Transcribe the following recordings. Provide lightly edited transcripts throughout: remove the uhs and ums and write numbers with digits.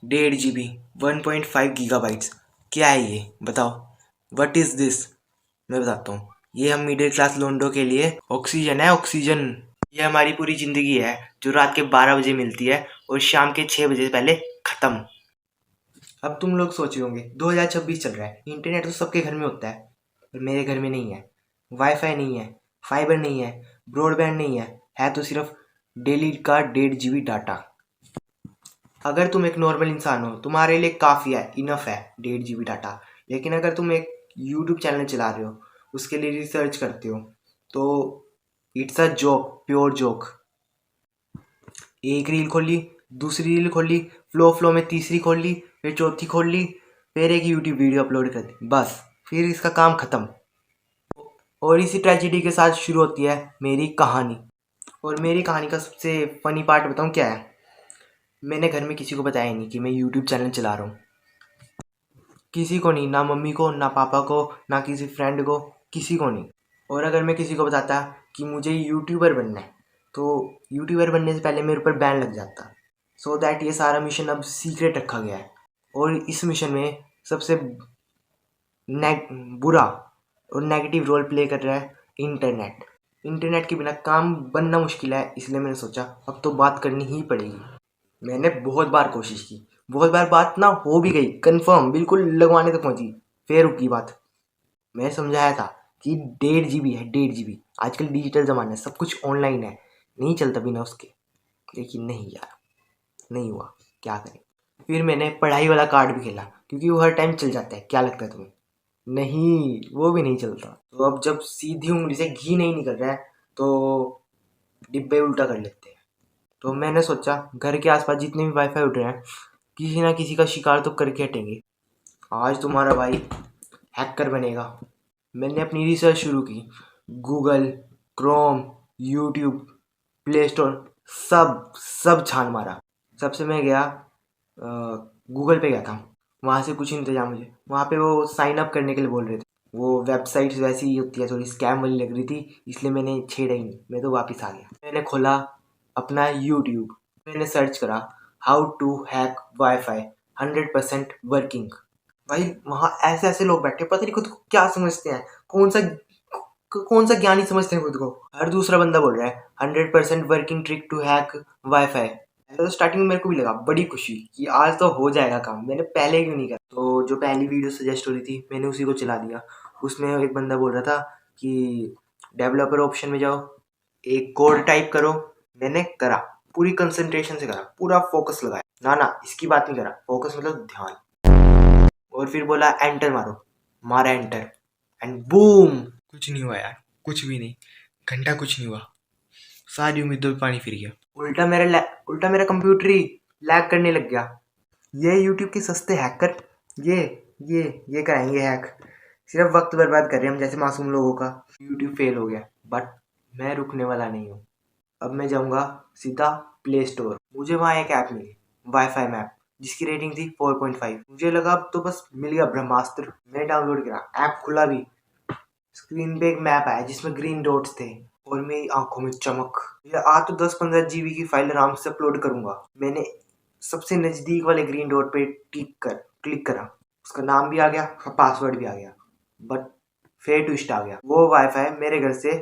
1.5 GB, 1.5 GB, क्या है ये बताओ? What is this? मैं बताता हूँ। ये हम मिडिल क्लास लोंडो के लिए ऑक्सीजन है, ऑक्सीजन। ये हमारी पूरी जिंदगी है जो रात के 12 बजे मिलती है और शाम के 6 बजे से पहले खत्म। अब तुम लोग सोच रहे होंगे 2026 चल रहा है, इंटरनेट तो सबके घर में होता है, पर मेरे घर में नहीं है। वाईफाई नहीं है, फाइबर नहीं है, ब्रॉडबैंड नहीं है तो सिर्फ डेली का 1.5 GB डाटा। अगर तुम एक नॉर्मल इंसान हो, तुम्हारे लिए काफ़ी है, इनफ है 1.5 GB डाटा। लेकिन अगर तुम एक यूट्यूब चैनल चला रहे हो, उसके लिए रिसर्च करते हो, तो it's a joke, pure joke. एक रील खोल ली, दूसरी रील खोल ली, फ्लो फ्लो में तीसरी खोल ली, फिर चौथी खोल ली, फिर एक यूट्यूब वीडियो अपलोड कर दी, बस फिर इसका काम खत्म। और इसी ट्रेजिडी के साथ शुरू होती है मेरी कहानी। और मेरी कहानी का सबसे फनी पार्ट बताऊँ क्या है? मैंने घर में किसी को बताया नहीं कि मैं यूट्यूब चैनल चला रहा हूँ। किसी को नहीं, ना मम्मी को, ना पापा को, ना किसी फ्रेंड को, किसी को नहीं। और अगर मैं किसी को बताता कि मुझे यूट्यूबर बनना है, तो यूट्यूबर बनने से पहले मेरे ऊपर बैन लग जाता। सो दैट ये सारा मिशन अब सीक्रेट रखा गया है। और इस मिशन में सबसे बुरा और नेगेटिव रोल प्ले कर रहा है इंटरनेट। इंटरनेट के बिना काम बनना मुश्किल है, इसलिए मैंने सोचा अब तो बात करनी ही पड़ेगी। मैंने बहुत बार कोशिश की, बहुत बार बात ना हो भी गई, कंफर्म बिल्कुल लगवाने तक पहुंची, फिर रुकी बात। मैं समझाया था कि 1.5 GB है, 1.5 GB। आजकल डिजिटल ज़माना है, सब कुछ ऑनलाइन है, नहीं चलता बिना उसके। लेकिन नहीं यार, नहीं हुआ, क्या करें। फिर मैंने पढ़ाई वाला कार्ड भी खेला, क्योंकि वो हर टाइम चल जाता है, क्या लगता है तुम्हें? नहीं, वो भी नहीं चलता। तो अब जब सीधी उंगली से घी नहीं निकल रहा है, तो डिब्बे उल्टा कर लेते हैं। तो मैंने सोचा घर के आसपास जितने भी वाईफाई उठ रहे हैं, किसी ना किसी का शिकार तो करके हटेंगे। आज तुम्हारा भाई हैकर बनेगा। मैंने अपनी रिसर्च शुरू की, Google, Chrome, YouTube, play store, सब सब छान मारा। सबसे मैं गया गूगल पे गया था। वहाँ से कुछ इंतजाम मुझे, वहाँ पे वो साइन अप करने के लिए बोल रहे थे। वो वेबसाइट्स वैसी ही होती है, थोड़ी स्कैम वाली लग रही थी, इसलिए मैंने छेड़ा ही नहीं, मैं तो वापस आ गया। मैंने खोला अपना यूट्यूब, मैंने सर्च करा how to hack WiFi 100% working. भाई वहाँ ऐसे ऐसे लोग बैठे, पता नहीं खुद को क्या समझते हैं, कौन सा ज्ञानी समझते हैं खुद को। हर दूसरा बंदा बोल रहा है 100% working trick to hack WiFi. तो स्टार्टिंग में मेरे को भी लगा बड़ी खुशी कि आज तो हो जाएगा काम, मैंने पहले क्यों नहीं करा। तो जो पहली वीडियो सजेस्ट हो रही थी, मैंने उसी को चला दिया। उसमें एक बंदा बोल रहा था कि डेवलपर ऑप्शन में जाओ, एक कोड टाइप करो। मैंने करा, पूरी कंसंट्रेशन से करा, पूरा फोकस लगाया। ना ना, इसकी बात नहीं करा, फोकस मतलब ध्यान। और फिर बोला एंटर मारो, मारा एंटर, एंड बूम, कुछ नहीं हुआ यार, कुछ भी नहीं। घंटा कुछ नहीं हुआ, सारी उम्मीदों पे पानी फिर गया। उल्टा मेरा कंप्यूटर ही लैग करने लग गया। ये यूट्यूब के सस्ते हैकर, ये ये ये कराएंगे हैक। सिर्फ वक्त बर्बाद कर रहे हैं हम जैसे मासूम लोगों का। यूट्यूब फेल हो गया, बट मैं रुकने वाला नहीं हूँ। अब मैं जाऊँगा सीधा प्ले स्टोर। मुझे वहाँ एक ऐप मिली, वाईफाई मैप, जिसकी रेटिंग थी 4.5। मुझे लगा अब तो बस मिल गया ब्रह्मास्त्र। मैंने डाउनलोड करा, ऐप खुला भी। स्क्रीन पे एक मैप आया जिसमें ग्रीन डॉट्स थे, और मेरी आंखों में चमक। ये आज तो 10-15 GB की फाइल आराम से अपलोड करूंगा। मैंने सबसे नजदीक वाले ग्रीन डॉट पे क्लिक करा। उसका नाम भी आ गया, उसका पासवर्ड भी आ गया। बट फिर ट्विस्ट आ गया, वो वाईफाई मेरे घर से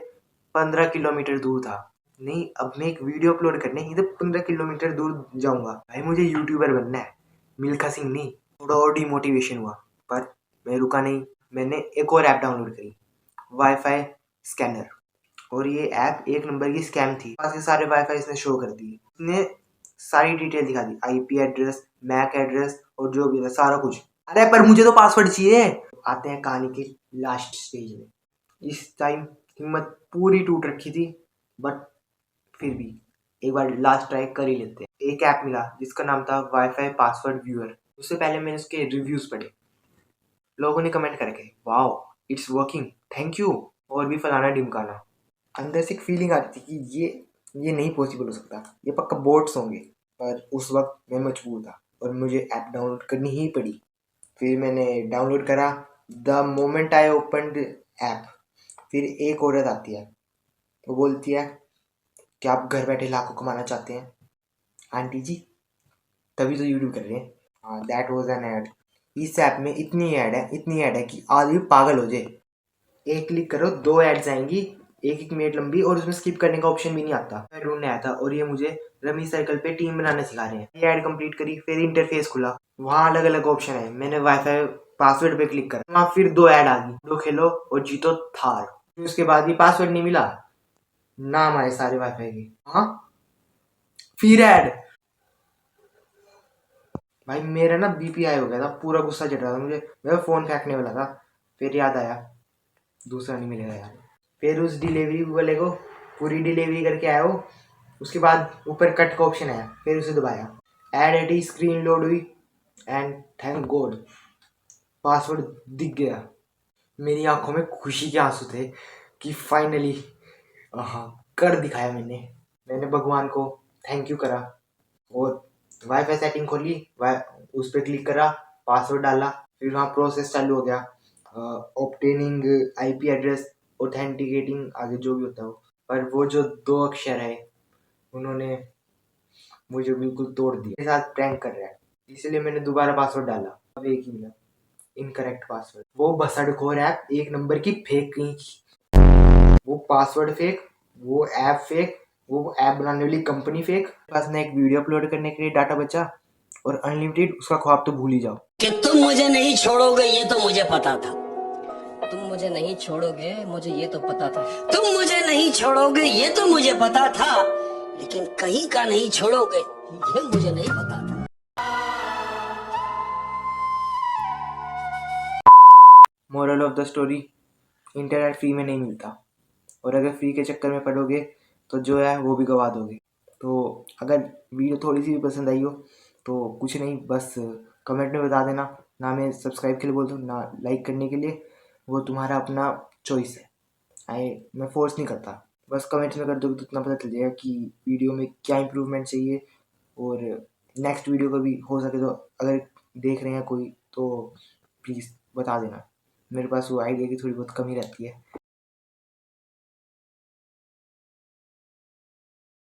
15 किलोमीटर दूर था। नहीं, अब मैं एक वीडियो अपलोड करने इधर 15 किलोमीटर दूर जाऊंगा। भाई मुझे यूट्यूबर बनना है, मिल्खा सिंह नहीं। थोड़ा और डिमोटिवेशन हुआ, पर मैं रुका नहीं। मैंने एक और ऐप डाउनलोड करी, वाईफाई स्कैनर। और ये ऐप एक नंबर की स्कैम थी। पास के सारे वाईफाई इसने शो कर दिए, इसने सारी डिटेल दिखा दी, आईपी एड्रेस, मैक एड्रेस, और जो भी था सारा कुछ। अरे पर मुझे तो पासवर्ड चाहिए। आते हैं कहानी के लास्ट स्टेज में। इस टाइम हिम्मत पूरी टूट रखी थी, बट फिर भी एक बार लास्ट ट्राई कर ही लेते हैं। एक ऐप मिला जिसका नाम था वाईफाई पासवर्ड व्यूअर। उससे पहले मैंने उसके रिव्यूज पढ़े। लोगों ने कमेंट करके wow it's working, thank you, और भी फलाना ढिमकाना। अंदर से एक फीलिंग आ रही थी कि ये नहीं पॉसिबल हो सकता, ये पक्का बोट्स होंगे। पर उस वक्त मैं मजबूर था और मुझे ऐप डाउनलोड करनी ही पड़ी। फिर मैंने डाउनलोड करा। The moment I open app, फिर एक औरत आती है, वो बोलती है कि आप घर बैठे लाखों कमाना चाहते हैं? आंटी जी, तभी तो यूट्यूब कर रहे हैं। हाँ, दैट वाज एन ऐड। इस ऐप में इतनी ऐड है कि आदमी पागल हो जाए। एक क्लिक करो 2 एड्स आएंगी, 1-1 मिनट लंबी, और उसमें स्किप करने का ऑप्शन भी नहीं आता। मैं ढूंढने आया था और ये मुझे रमी सर्कल पे टीम बनाना सिखा रहे हैं। ये ऐड कंप्लीट करी, फिर इंटरफेस खुला, वहाँ अलग अलग ऑप्शन है। मैंने वाईफाई पासवर्ड पे क्लिक करा, वहाँ फिर 2 ऐड आ गई, दो खेलो और जीतो थार। फिर उसके बाद भी पासवर्ड नहीं मिला, नाम आए सारे वाईफाई के। हाँ, फिर ऐड। भाई मेरा ना बीपी हाई हो गया था, पूरा गुस्सा चढ़ रहा था मुझे, मैं फोन फेंकने वाला था। फिर याद आया दूसरा नहीं मिलेगा यार। फिर उस डिलीवरी वाले को पूरी डिलीवरी करके आया वो। उसके बाद ऊपर कट का ऑप्शन आया, फिर उसे दबाया, ऐड एटी स्क्रीन लोड हुई, एंड थैंक गॉड पासवर्ड दिख गया। मेरी आंखों में खुशी के आंसू थे कि फाइनली हाँ कर दिखाया मैंने। मैंने भगवान को थैंक यू करा और वाईफाई सेटिंग खोली, उस पर क्लिक करा, पासवर्ड डाला, फिर वहाँ प्रोसेस चालू हो गया, ऑब्टेनिंग आईपी एड्रेस, ऑथेंटिकेटिंग, आगे जो भी होता है वो। पर वो जो 2 अक्षर है उन्होंने मुझे बिल्कुल तोड़ दिया। मेरे साथ प्रैंक कर रहा है, इसलिए मैंने दोबारा पासवर्ड डाला, अब एक ही मिला, इनकरेक्ट पासवर्ड। वो बसड़खोर ऐप एक नंबर की फेक कहीं की। वो पासवर्ड फेक, वो ऐप फेक, वो ऐप बनाने वाली कंपनी फेक। पास ना एक वीडियो अपलोड करने के लिए डाटा बचा, और अनलिमिटेड, उसका ख्वाब तो भूल ही जाओ। कि तुम मुझे नहीं छोड़ोगे ये तो मुझे पता था। तुम मुझे नहीं छोड़ोगे मुझे ये तो पता था। तुम मुझे नहीं छोड़ोगे ये तो मुझे पता था, लेकिन कहीं का नहीं छोड़ोगे ये मुझे नहीं पता था। Moral of the story, internet free में नहीं मिलता, और अगर फ्री के चक्कर में पड़ोगे तो जो है वो भी गवा दोगे। तो अगर वीडियो थोड़ी सी भी पसंद आई हो तो कुछ नहीं, बस कमेंट में बता देना। ना मैं सब्सक्राइब के लिए बोल दूँ, ना लाइक करने के लिए, वो तुम्हारा अपना चॉइस है। मैं फोर्स नहीं करता, बस कमेंट्स में कर दोगे तो इतना पता चल जाएगा कि वीडियो में क्या इम्प्रूवमेंट चाहिए। और नेक्स्ट वीडियो का भी हो सके तो अगर देख रहे हैं कोई तो प्लीज़ बता देना। मेरे पास वो आइडिया की थोड़ी बहुत कमी रहती है।